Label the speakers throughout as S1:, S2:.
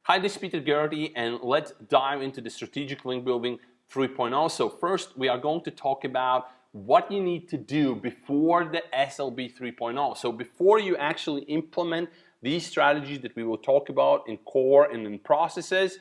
S1: Hi, this is Peter Gertie, and let's dive into the strategic link building 3.0. So first, we are going to talk about what you need to do before the SLB 3.0. So before you actually implement these strategies that we will talk about in core and in processes,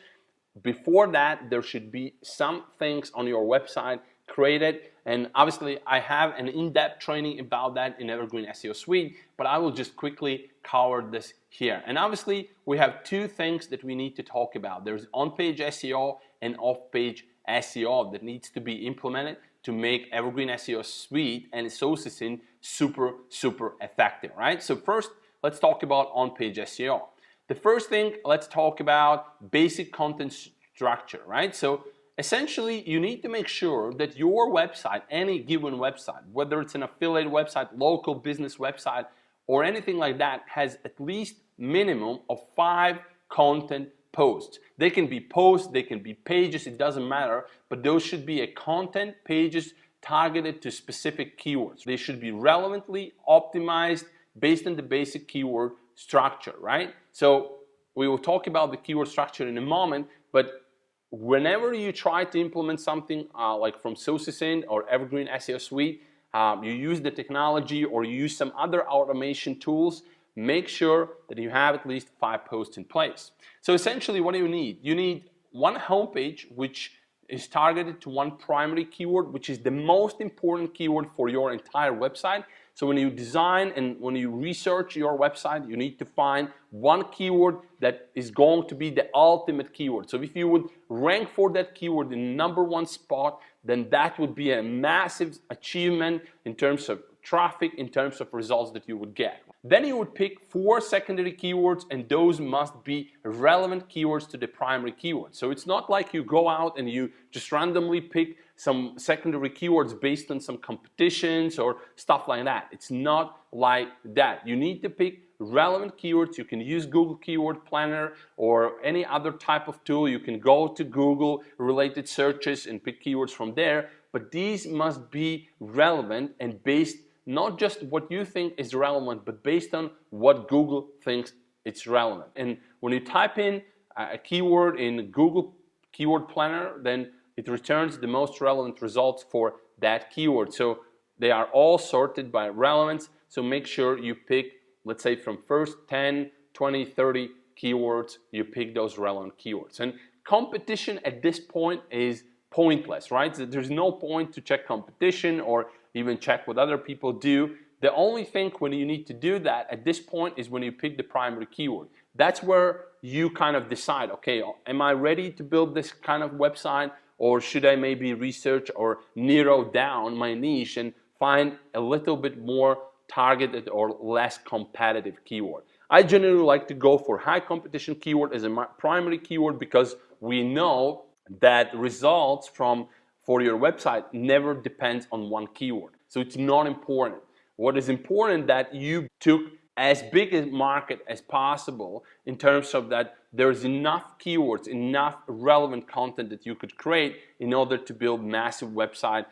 S1: before that, there should be some things on your website created, and obviously I have an in-depth training about that in Evergreen SEO Suite, but I will just quickly cover this here. And obviously we have two things that we need to talk about. There's on-page SEO and off-page SEO that needs to be implemented to make Evergreen SEO Suite and SOSISIN super effective, right? So first, let's talk about on-page SEO. The first thing, let's talk about basic content structure, right? So essentially, you need to make sure that your website, any given website, whether it's an affiliate website, local business website, or anything like that, has at least minimum of 5 content posts. They can be posts, they can be pages, it doesn't matter, but those should be a content pages targeted to specific keywords. They should be relevantly optimized based on the basic keyword structure, right? So we will talk about the keyword structure in a moment, but whenever you try to implement something like from SOSISIN or Evergreen SEO Suite, you use the technology or you use some other automation tools, make sure that you have at least 5 posts in place. So essentially, what do you need? You need one homepage which is targeted to one primary keyword, which is the most important keyword for your entire website. So when you design and when you research your website, you need to find one keyword that is going to be the ultimate keyword. So if you would rank for that keyword in #1 spot, then that would be a massive achievement in terms of traffic, in terms of results that you would get. Then you would pick 4 secondary keywords, and those must be relevant keywords to the primary keyword. So it's not like you go out and you just randomly pick some secondary keywords based on some competitions or stuff like that. It's not like that. You need to pick relevant keywords. You can use Google Keyword Planner or any other type of tool. You can go to Google related searches and pick keywords from there, but these must be relevant and based not just what you think is relevant, but based on what Google thinks it's relevant. And when you type in a keyword in Google Keyword Planner, then it returns the most relevant results for that keyword. So they are all sorted by relevance. So make sure you pick, let's say from first 10, 20, 30 keywords, you pick those relevant keywords. And competition at this point is pointless, right? So there's no point to check competition or even check what other people do. The only thing when you need to do that at this point is when you pick the primary keyword. That's where you kind of decide, okay, am I ready to build this kind of website, or should I maybe research or narrow down my niche and find a little bit more targeted or less competitive keyword? I generally like to go for high competition keyword as a primary keyword because we know that results for your website never depends on one keyword. So it's not important. What is important that you took as big a market as possible in terms of that there's enough keywords, enough relevant content that you could create in order to build massive website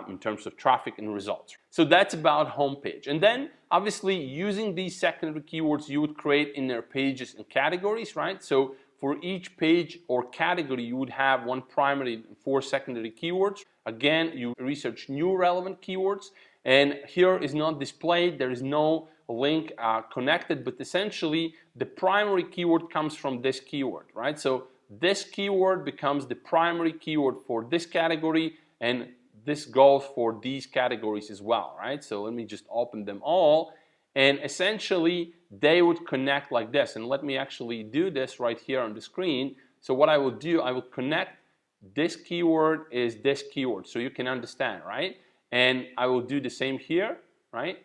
S1: in terms of traffic and results. So that's about homepage. And then obviously using these secondary keywords, you would create in their pages and categories, right? So for each page or category, you would have 1 primary and 4 secondary keywords. Again, you research new relevant keywords, and here is not displayed, there is no link connected, but essentially the primary keyword comes from this keyword, right? So this keyword becomes the primary keyword for this category, and this goes for these categories as well, right? So let me just open them all, and essentially they would connect like this. And let me actually do this right here on the screen. So what I will do, I will connect this keyword is this keyword, so you can understand, right? And I will do the same here, right?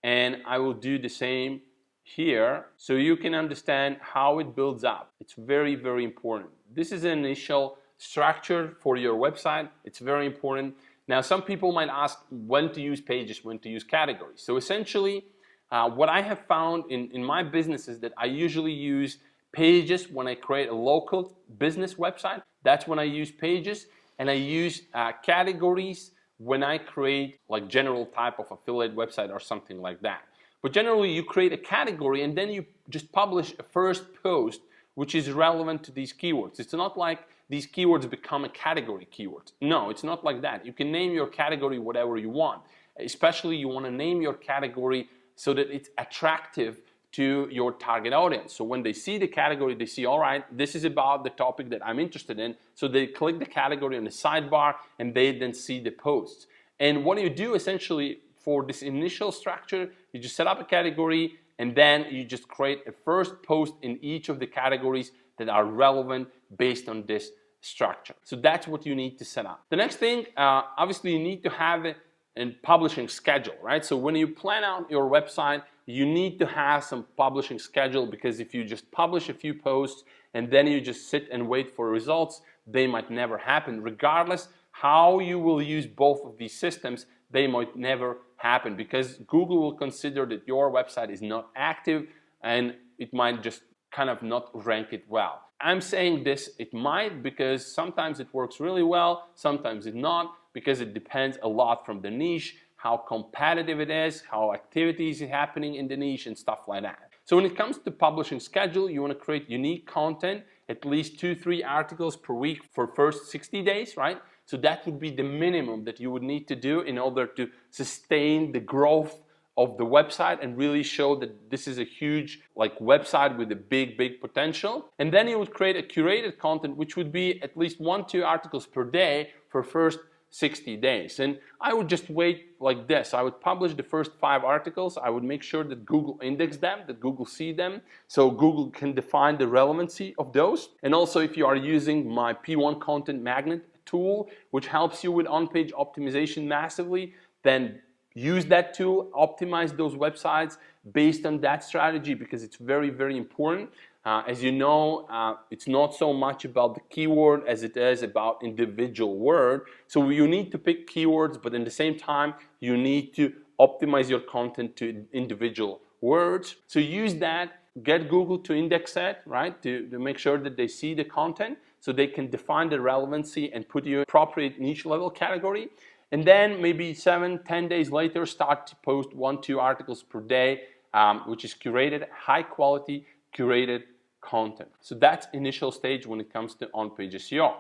S1: And I will do the same here, so you can understand how it builds up. It's very important. This is an initial structure for your website. It's very important. Now, some people might ask when to use pages, when to use categories. So essentially, what I have found in my business is that I usually use pages when I create a local business website. That's when I use pages, and I use categories when I create like general type of affiliate website or something like that. But generally you create a category and then you just publish a first post which is relevant to these keywords. It's not like these keywords become a category keyword. No, it's not like that. You can name your category whatever you want. Especially you want to name your category so that it's attractive to your target audience. So when they see the category, they see, all right, this is about the topic that I'm interested in. So they click the category on the sidebar and they then see the posts. And what you do essentially for this initial structure, you just set up a category and then you just create a first post in each of the categories that are relevant based on this structure. So that's what you need to set up. The next thing, obviously you need to have a publishing schedule, right? So when you plan out your website, you need to have some publishing schedule, because if you just publish a few posts and then you just sit and wait for results, they might never happen. Regardless how you will use both of these systems, they might never happen, because Google will consider that your website is not active and it might just kind of not rank it well. I'm saying this, it might, because sometimes it works really well, sometimes it not, because it depends a lot from the niche, how competitive it is, how activities are happening in the niche and stuff like that. So when it comes to publishing schedule, you want to create unique content, at least 2-3 articles per week for first 60 days, right? So that would be the minimum that you would need to do in order to sustain the growth of the website and really show that this is a huge website with a big potential. And then you would create a curated content, which would be at least 1-2 articles per day for first 60 days. And I would just wait like this. I would publish the first 5 articles. I would make sure that Google index them, that Google see them, so Google can define the relevancy of those. And also, if you are using my P1 content magnet tool, which helps you with on-page optimization massively, then use that tool, optimize those websites based on that strategy, because it's very important. As you know, it's not so much about the keyword as it is about individual word. So you need to pick keywords, but at the same time, you need to optimize your content to individual words. So use that, get Google to index it, right, to make sure that they see the content so they can define the relevancy and put you in appropriate niche level category. And then maybe 7-10 days later, start to post 1-2 articles per day, which is curated, high quality, curated content. So that's initial stage when it comes to on-page SEO.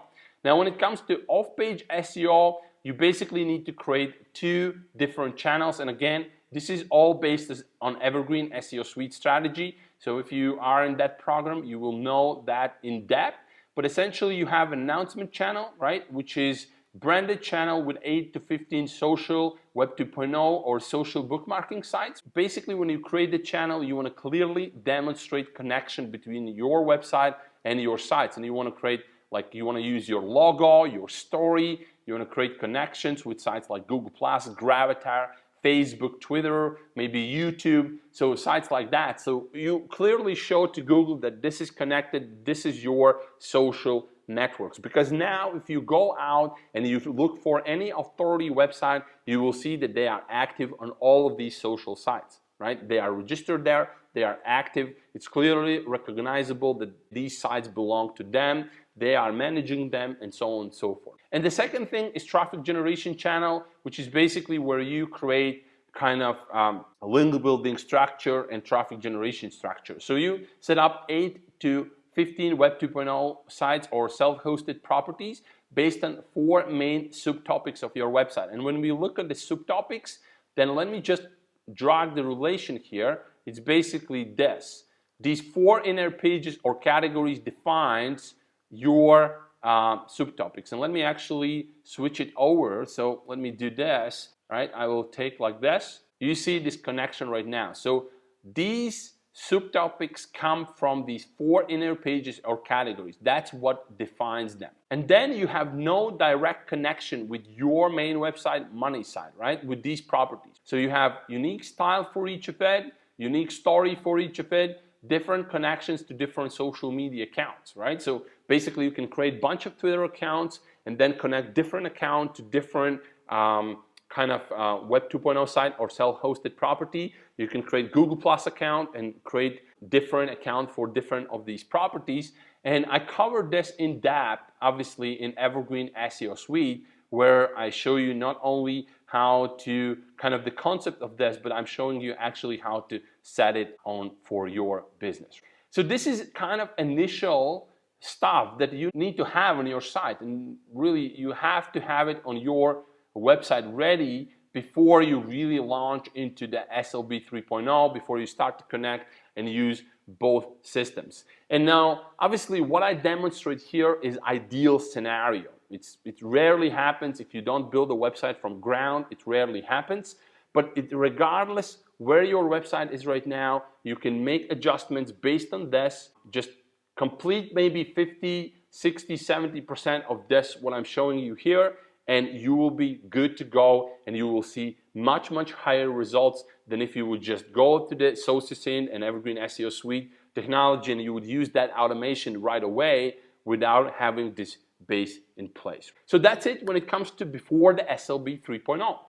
S1: Now, when it comes to off-page SEO, you basically need to create 2 different channels. And again, this is all based on Evergreen SEO Suite strategy. So if you are in that program, you will know that in depth. But essentially, you have an announcement channel, right, which is branded channel with 8 to 15 social, Web 2.0 or social bookmarking sites. Basically, when you create the channel, you want to clearly demonstrate connection between your website and your sites. And you want to create, you want to use your logo, your story. You want to create connections with sites like Google+, Gravatar, Facebook, Twitter, maybe YouTube. So sites like that. So you clearly show to Google that this is connected, this is your social networks. Because now if you go out and you look for any authority website, you will see that they are active on all of these social sites, right? They are registered there, they are active. It's clearly recognizable that these sites belong to them, they are managing them, and so on and so forth. And the second thing is traffic generation channel, which is basically where you create kind of a link building structure and traffic generation structure. So you set up 8 to 15 Web 2.0 sites or self-hosted properties based on 4 main subtopics of your website. And when we look at the subtopics, then let me just drag the relation here. It's basically this. These 4 inner pages or categories defines your subtopics. And let me actually switch it over. So let me do this, right? I will take like this. You see this connection right now. So these subtopics come from these 4 inner pages or categories. That's what defines them. And then you have no direct connection with your main website money site, right? With these properties. So you have unique style for each of it, unique story for each of it, different connections to different social media accounts, right? So basically you can create a bunch of Twitter accounts and then connect different accounts to different kind of Web 2.0 site or self-hosted property. You can create Google Plus account and create different account for different of these properties. And I covered this in depth, obviously, in Evergreen SEO Suite, where I show you not only how to kind of the concept of this, but I'm showing you actually how to set it on for your business. So this is kind of initial stuff that you need to have on your site, and really you have to have it on your website ready before you really launch into the SLB 3.0, before you start to connect and use both systems. And now obviously what I demonstrate here is ideal scenario. It rarely happens. If you don't build a website from ground, it rarely happens. But regardless where your website is right now, you can make adjustments based on this. Just complete maybe 50, 60, 70% of this, what I'm showing you here, and you will be good to go, and you will see much, much higher results than if you would just go to the SocialSync and Evergreen SEO Suite technology and you would use that automation right away without having this base in place. So that's it when it comes to before the SLB 3.0.